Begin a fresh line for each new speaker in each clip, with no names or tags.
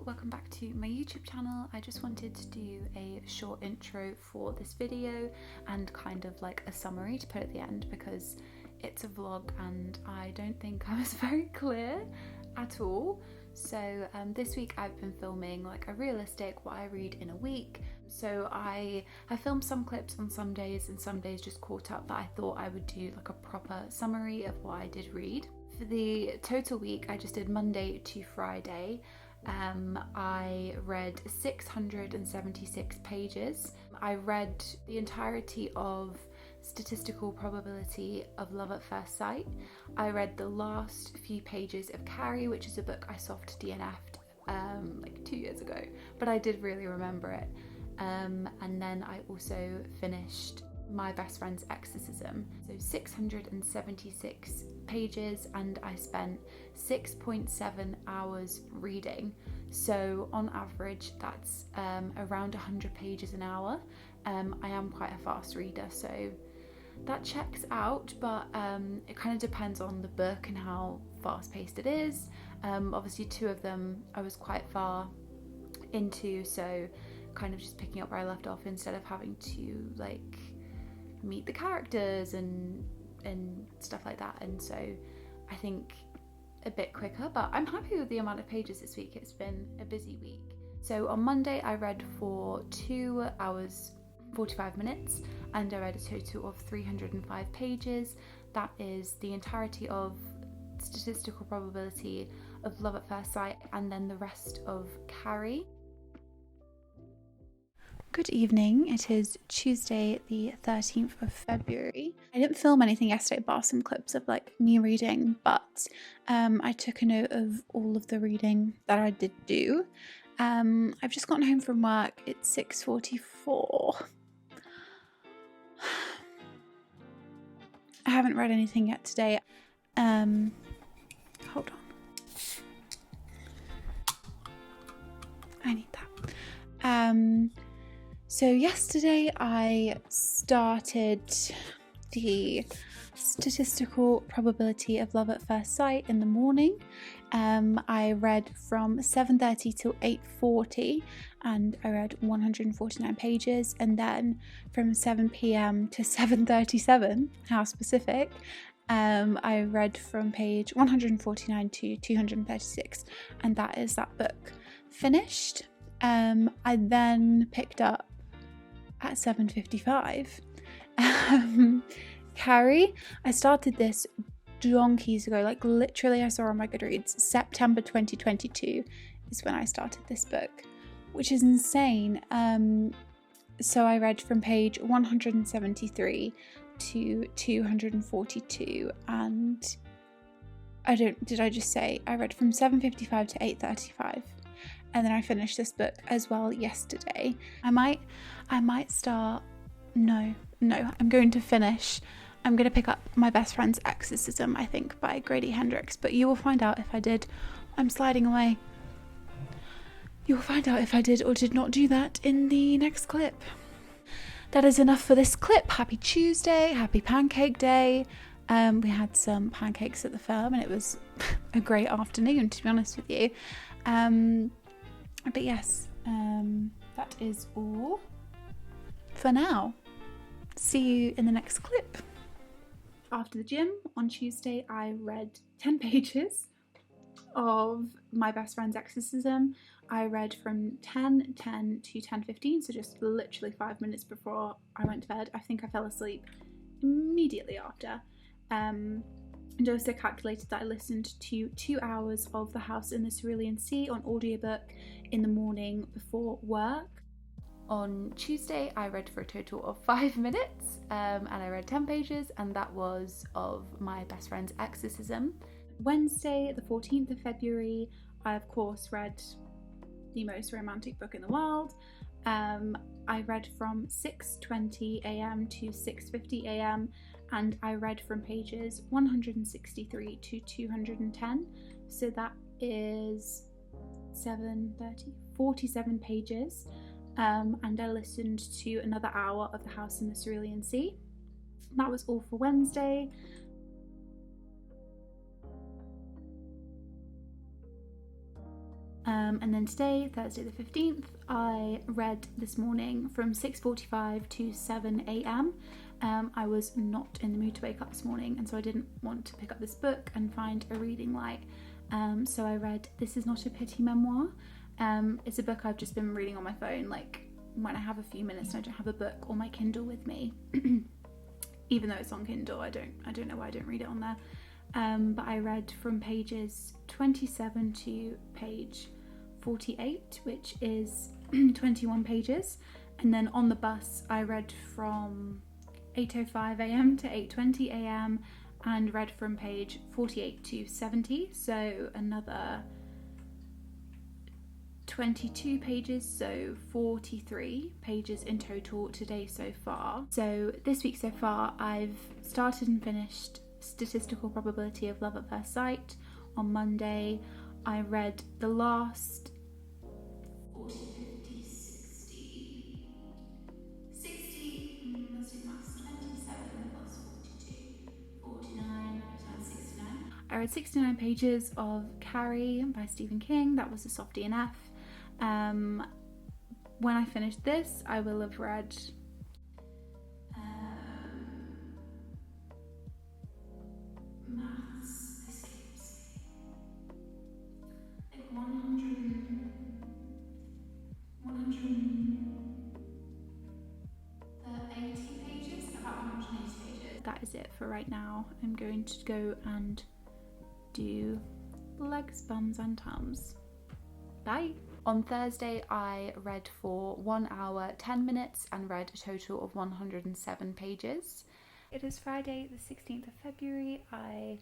welcome back to my YouTube channel. I just wanted to do a short intro for this video and kind of like a summary to put at the end because it's a vlog and I don't think I was very clear at all. So this week I've been filming like a realistic what I read in a week. So I have filmed some clips on some days and some days just caught up, but I thought I would do like a proper summary of what I did read. For the total week, I just did Monday to Friday. I read 676 pages. I read the entirety of Statistical Probability of Love at First Sight. I read the last few pages of Carrie, which is a book I soft DNF'd like 2 years ago, but I did really remember it. And then I also finished My Best Friend's Exorcism. So 676 pages, and I spent 6.7 hours reading. So on average, that's around 100 pages an hour. I am quite a fast reader, so that checks out, but it kind of depends on the book and how fast paced it is. Obviously 2 of them I was quite far into, so kind of just picking up where I left off instead of having to like meet the characters and stuff like that, and so I think a bit quicker, but I'm happy with the amount of pages this week. It's been a busy week. So on Monday I read for 2 hours 45 minutes and I read a total of 305 pages. That is the entirety of Statistical Probability of Love at First Sight and then the rest of Carrie. Good evening, it is Tuesday the 13th of February. I didn't film anything yesterday bar some clips of like me reading, but I took a note of all of the reading that I did do. I've just gotten home from work, it's 6:44. I haven't read anything yet today. Hold on. I need that. So yesterday I started the Statistical Probability of Love at First Sight in the morning. I read from 7:30 till 8:40 and I read 149 pages, and then from 7 p.m. to 7:37, how specific, I read from page 149 to 236, and that is that book finished. I then picked up at 7:55 Carrie. I started this donkeys ago, like literally I saw on my Goodreads September 2022 is when I started this book, which is insane. So I read from page 173 to 242, and did I just say I read from 7:55 to 8:35, and then I finished this book as well yesterday. I might start, no, I'm going to finish. I'm going to pick up My Best Friend's Exorcism, I think, by Grady Hendrix, but you will find out if I did. I'm sliding away. You will find out if I did or did not do that in the next clip. That is enough for this clip. Happy Tuesday, happy Pancake Day. We had some pancakes at the firm and it was a great afternoon, to be honest with you. But yes, that is all for now. See you in the next clip. After the gym on Tuesday, I read 10 pages of My Best Friend's Exorcism. I read from 10:10 to 10:15, so just literally 5 minutes before I went to bed. I think I fell asleep immediately after. And also calculated that I listened to 2 hours of The House in the Cerulean Sea on audiobook in the morning before work. On Tuesday, I read for a total of 5 minutes, and I read 10 pages, and that was of My Best Friend's Exorcism. Wednesday, the 14th of February, I of course read the most romantic book in the world. I read from 6:20 a.m. to 6:50 a.m. and I read from pages 163 to 210. So that is 47 pages. And I listened to another hour of The House in the Cerulean Sea. That was all for Wednesday. And then today, Thursday the 15th, I read this morning from 6:45 to 7 a.m. I was not in the mood to wake up this morning, and so I didn't want to pick up this book and find a reading light. So I read This Is Not a Pity Memoir. It's a book I've just been reading on my phone, like when I have a few minutes and I don't have a book or my Kindle with me. Even though it's on Kindle, I don't know why I don't read it on there. But I read from pages 27 to page 48, which is 21 pages. And then on the bus, I read from 8:05 a.m. to 8:20 a.m. and read from page 48 to 70, so another 22 pages, so 43 pages in total today so far. So this week so far, I've started and finished Statistical Probability of Love at First Sight. On Monday, I read the last 40, 50, 60, let's do maths, 27 plus 42, 49, 69. I read 69 pages of Carrie by Stephen King. That was a softie in F. When I finish this, I will have read maths escapes me. Like 180 pages, about 180 pages. That is it for right now. I'm going to go and do legs, bums and tums. Bye. On Thursday, I read for 1 hour, 10 minutes and read a total of 107 pages. It is Friday, the 16th of February. I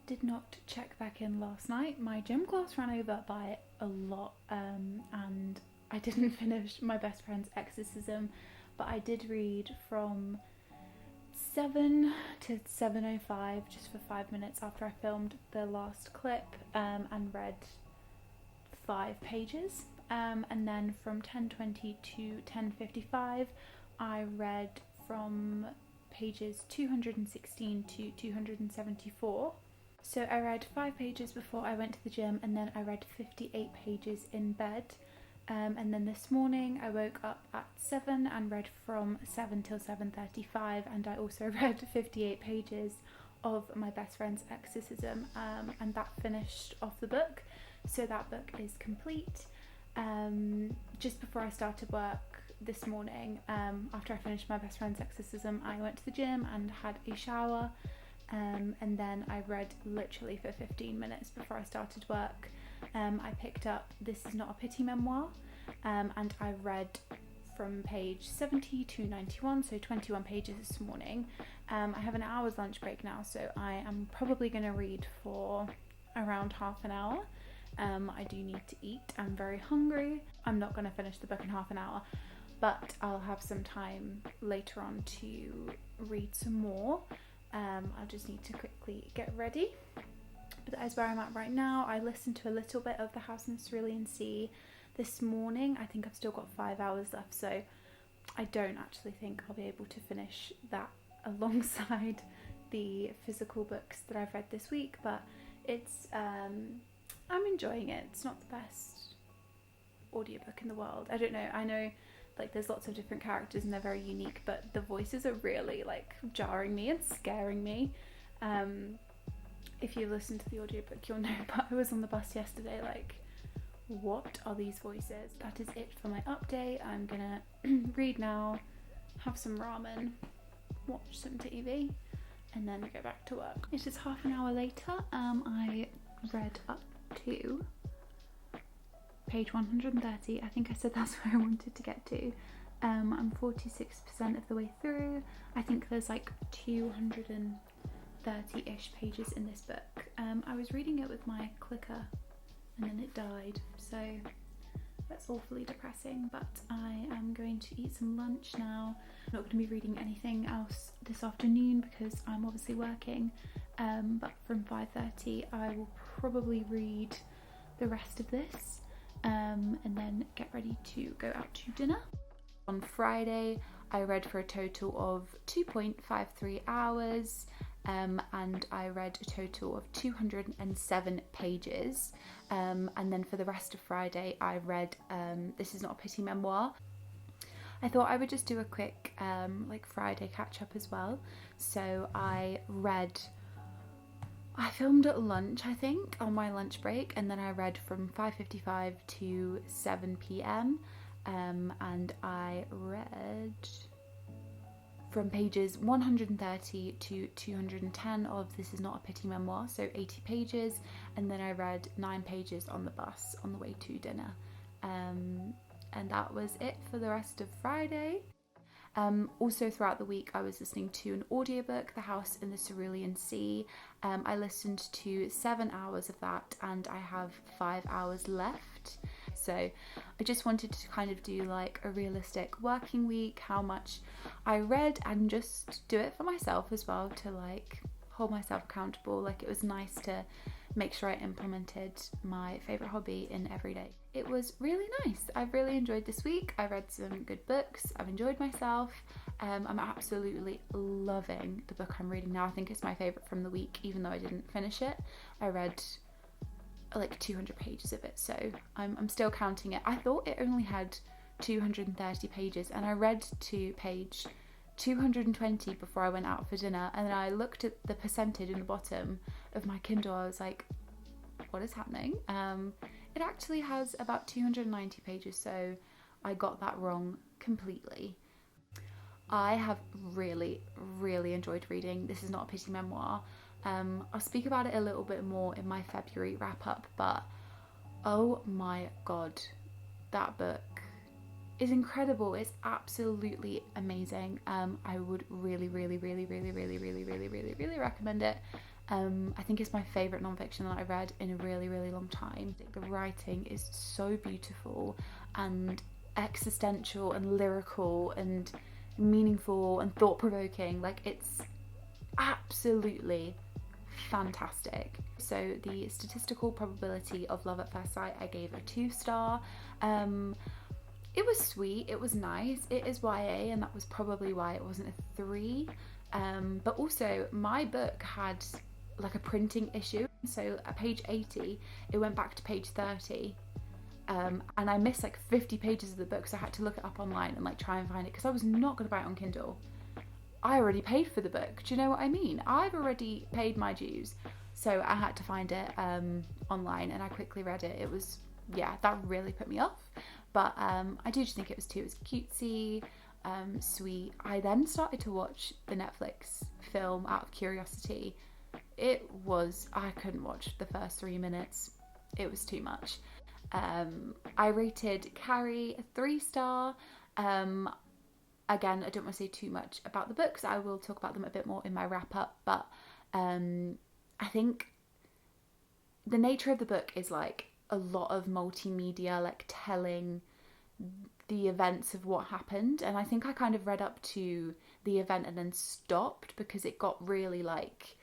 did not check back in last night. My gym class ran over by a lot, and I didn't finish my best friend's exorcism, but I did read from 7 to 7:05 just for 5 minutes after I filmed the last clip, and read 5 pages, and then from 10:20 to 10:55 I read from pages 216 to 274. So I read 5 pages before I went to the gym, and then I read 58 pages in bed, and then this morning I woke up at 7 and read from 7 till 7:35, and I also read 58 pages of my best friend's exorcism, and that finished off the book. So that book is complete. Just before I started work this morning, after I finished my best friend's exorcism, I went to the gym and had a shower, and then I read literally for 15 minutes before I started work. I picked up This Is Not a Pity Memoir, and I read from page 70 to 91, so 21 pages this morning. I have an hour's lunch break now, so I am probably going to read for around half an hour. I do need to eat. I'm very hungry. I'm not going to finish the book in half an hour, but I'll have some time later on to read some more. I just need to quickly get ready. But that is where I'm at right now. I listened to a little bit of The House in the Cerulean Sea this morning. I think I've still got 5 hours left, so I don't actually think I'll be able to finish that alongside the physical books that I've read this week, but it's I'm enjoying it. It's not the best audiobook in the world. I don't know. I know like there's lots of different characters and they're very unique, but the voices are really like jarring me and scaring me. If you listen to the audiobook, you'll know, but I was on the bus yesterday like, what are these voices? That is it for my update. I'm gonna read now, have some ramen, watch some TV, and then go back to work. It is half an hour later. I read up to page 130. I think I said that's where I wanted to get to. I'm 46% of the way through. I think there's like 230-ish pages in this book. I was reading it with my clicker and then it died, so that's awfully depressing, but I am going to eat some lunch now. I'm not going to be reading anything else this afternoon because I'm obviously working, but from 5:30 I will probably read the rest of this, and then get ready to go out to dinner. On Friday I read for a total of 2.53 hours. and I read a total of 207 pages. And then for the rest of Friday, I read This Is Not a Pity Memoir. I thought I would just do a quick like Friday catch up as well. So I filmed at lunch, I think, on my lunch break, and then I read from 5:55 to 7 p.m. And I read from pages 130 to 210 of This Is Not a Pity Memoir, so 80 pages, and then I read 9 pages on the bus on the way to dinner. And that was it for the rest of Friday. Also throughout the week I was listening to an audiobook, The House in the Cerulean Sea. I listened to 7 hours of that and I have 5 hours left. So I just wanted to kind of do like a realistic working week, how much I read, and just do it for myself as well, to like hold myself accountable. Like, it was nice to make sure I implemented my favourite hobby in every day. It was really nice. I've really enjoyed this week. I read some good books. I've enjoyed myself. I'm absolutely loving the book I'm reading now. I think it's my favourite from the week, even though I didn't finish it. I read like 200 pages of it, so I'm still counting it. I thought it only had 230 pages, and I read to page 220 before I went out for dinner, and then I looked at the percentage in the bottom of my Kindle. I was like, what is happening? It actually has about 290 pages, so I got that wrong completely. I have really enjoyed reading This Is Not a Pity Memoir. I'll speak about it a little bit more in my February wrap up, but oh my god, that book is incredible. It's absolutely amazing. I would really recommend it. I think it's my favourite non-fiction that I've read in a really long time. The writing is so beautiful and existential and lyrical and meaningful and thought-provoking. Like, it's absolutely fantastic. So the statistical probability of love at first sight, I gave a 2-star. It was sweet, it was nice, it is YA, and that was probably why it wasn't a 3. But also my book had like a printing issue, so at page 80 it went back to page 30, and I missed like 50 pages of the book, so I had to look it up online and like try and find it, because I was not going to buy it on Kindle. I already paid for the book, do you know what I mean? I've already paid my dues, so I had to find it online, and I quickly read it. It was, yeah, that really put me off, but I do just think it was too. It was cutesy, sweet. I then started to watch the Netflix film out of curiosity. I couldn't watch the first 3 minutes. It was too much. I rated Carrie a 3-star. Again, I don't want to say too much about the books. I will talk about them a bit more in my wrap up, but I think the nature of the book is like a lot of multimedia, like telling the events of what happened, and I think I kind of read up to the event and then stopped because it got really like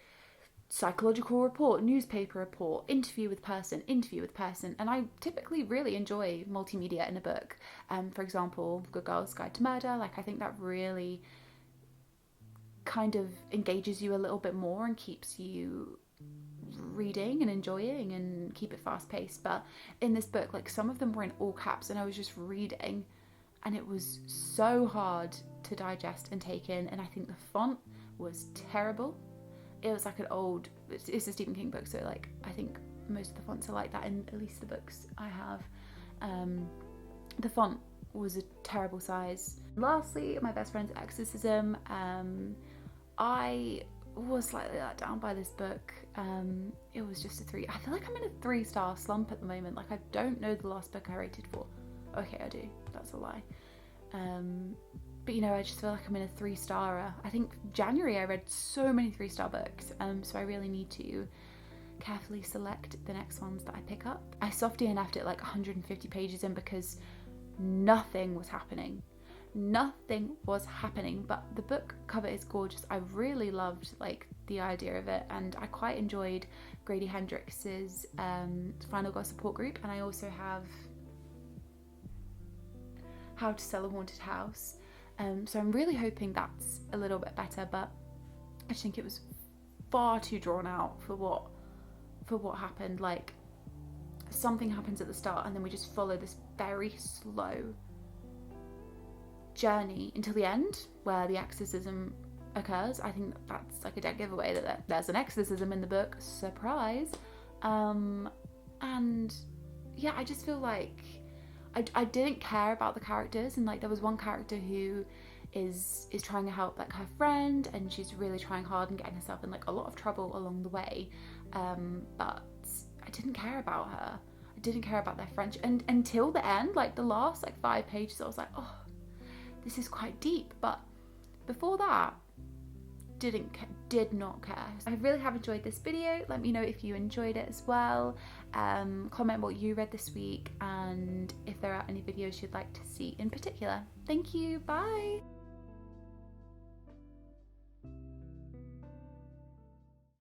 psychological report, newspaper report, interview with person, and I typically really enjoy multimedia in a book. For example, Good Girl's Guide to Murder, like I think that really kind of engages you a little bit more and keeps you reading and enjoying and keep it fast paced. But in this book, like, some of them were in all caps and I was just reading, and it was so hard to digest and take in, and I think the font was terrible. It was like it's a Stephen King book, so like I think most of the fonts are like that in at least the books I have. The font was a terrible size. Lastly, my best friend's exorcism. I was slightly let down by this book. It was just a 3. I feel like I'm in a 3-star slump at the moment. Like, I don't know the last book I rated 4. Okay, I do. That's a lie. But you know, I just feel like I'm in a 3-starer. I think January I read so many 3-star books, so I really need to carefully select the next ones that I pick up. I softy DNF'd it like 150 pages in because nothing was happening. But the book cover is gorgeous. I really loved like the idea of it, and I quite enjoyed Grady Hendrix's Final Girl support group, and I also have How to Sell a Haunted House. So I'm really hoping that's a little bit better, but I just think it was far too drawn out for what happened. Like, something happens at the start and then we just follow this very slow journey until the end where the exorcism occurs. I think that's like a dead giveaway that there's an exorcism in the book. Surprise. And yeah, I just feel like I didn't care about the characters, and like there was one character who is trying to help like her friend, and she's really trying hard and getting herself in like a lot of trouble along the way, but I didn't care about her. I didn't care about their friendship, and until the end, like the last like 5 pages, I was like, oh, this is quite deep. But before that, did not care. I really have enjoyed this video. Let me know if you enjoyed it as well. Comment what you read this week and if there are any videos you'd like to see in particular. Thank you. Bye.